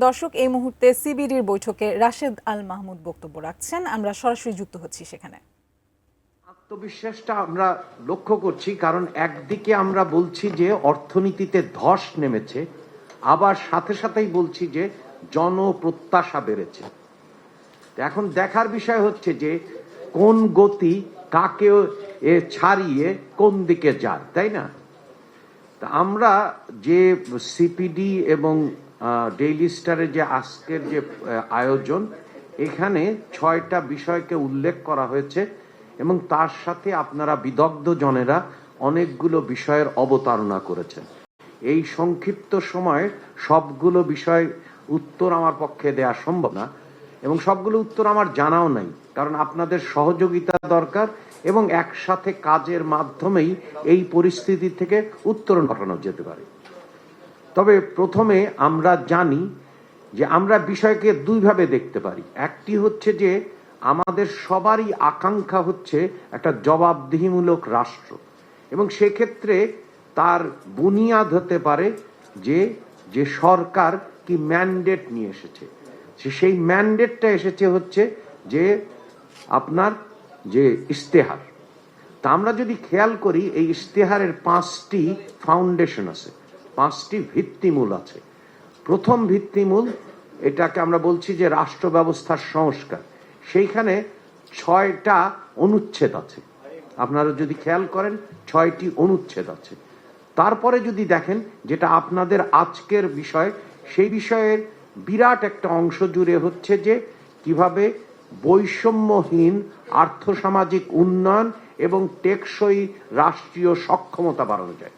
দর্শক, এই মুহূর্তে সিবিডির বৈঠকে রাশেদ আল মাহমুদ বক্তব্য রাখছেন। আমরা সরাসরি যুক্ত হচ্ছি সেখানে। আত্মবিশ্বাসটা আমরা লক্ষ্য করছি, কারণ একদিকে আমরা বলছি যে অর্থনীতিতে ধস নেমেছে, আবার সাথে সাথেই বলছি যে জনপ্রত্যাশা বেড়েছে। এখন দেখার বিষয় হচ্ছে যে কোন গতি কাকে ছাড়িয়ে কোন দিকে যায়, তাই না? তা আমরা যে সিপিডি এবং ডেইলি স্টারের যে আজকের যে আয়োজন, এখানে 6টা বিষয়কে উল্লেখ করা হয়েছে এবং তার সাথে আপনারা বিদগ্ধ জনেরা অনেকগুলো বিষয়ের অবতারণা করেছেন। এই সংক্ষিপ্ত সময়ে সবগুলো বিষয়ের উত্তর আমার পক্ষে দেওয়া সম্ভব না এবং সবগুলো উত্তর আমার জানাও নাই, কারণ আপনাদের সহযোগিতা দরকার এবং একসাথে কাজের মাধ্যমেই এই পরিস্থিতি থেকে উত্তরণ ঘটানো যেতে পারে। তবে প্রথমে আমরা জানি যে আমরা বিষয়কে দুইভাবে দেখতে পারি। একটি হচ্ছে যে আমাদের সবারই আকাঙ্ক্ষা হচ্ছে একটা জবাবদিহিমূলক রাষ্ট্র, এবং সেক্ষেত্রে তার বুনিয়াদ হতে পারে যে যে সরকার কি ম্যান্ডেট নিয়ে এসেছে। সেই ম্যান্ডেটটা এসেছে হচ্ছে যে আপনার যে ইশতেহার। তা আমরা যদি খেয়াল করি, এই ইশতেহারের 5টি ফাউন্ডেশন আছে, 5টি ভিত্তিমূল আছে। প্রথম ভিত্তিমূল, এটাকে আমরা বলছি যে রাষ্ট্র ব্যবস্থার সংস্কার। সেইখানে 6টা অনুচ্ছেদ আছে। আপনারা যদি খেয়াল করেন 6টি অনুচ্ছেদ আছে। তারপরে যদি দেখেন যেটা আপনাদের আজকের বিষয়, সেই বিষয়ের বিরাট একটা অংশ জুড়ে হচ্ছে যে কিভাবে বৈষম্যহীন আর্থসামাজিক উন্নয়ন এবং টেকসই রাষ্ট্রীয় সক্ষমতা বাড়ানো যায়।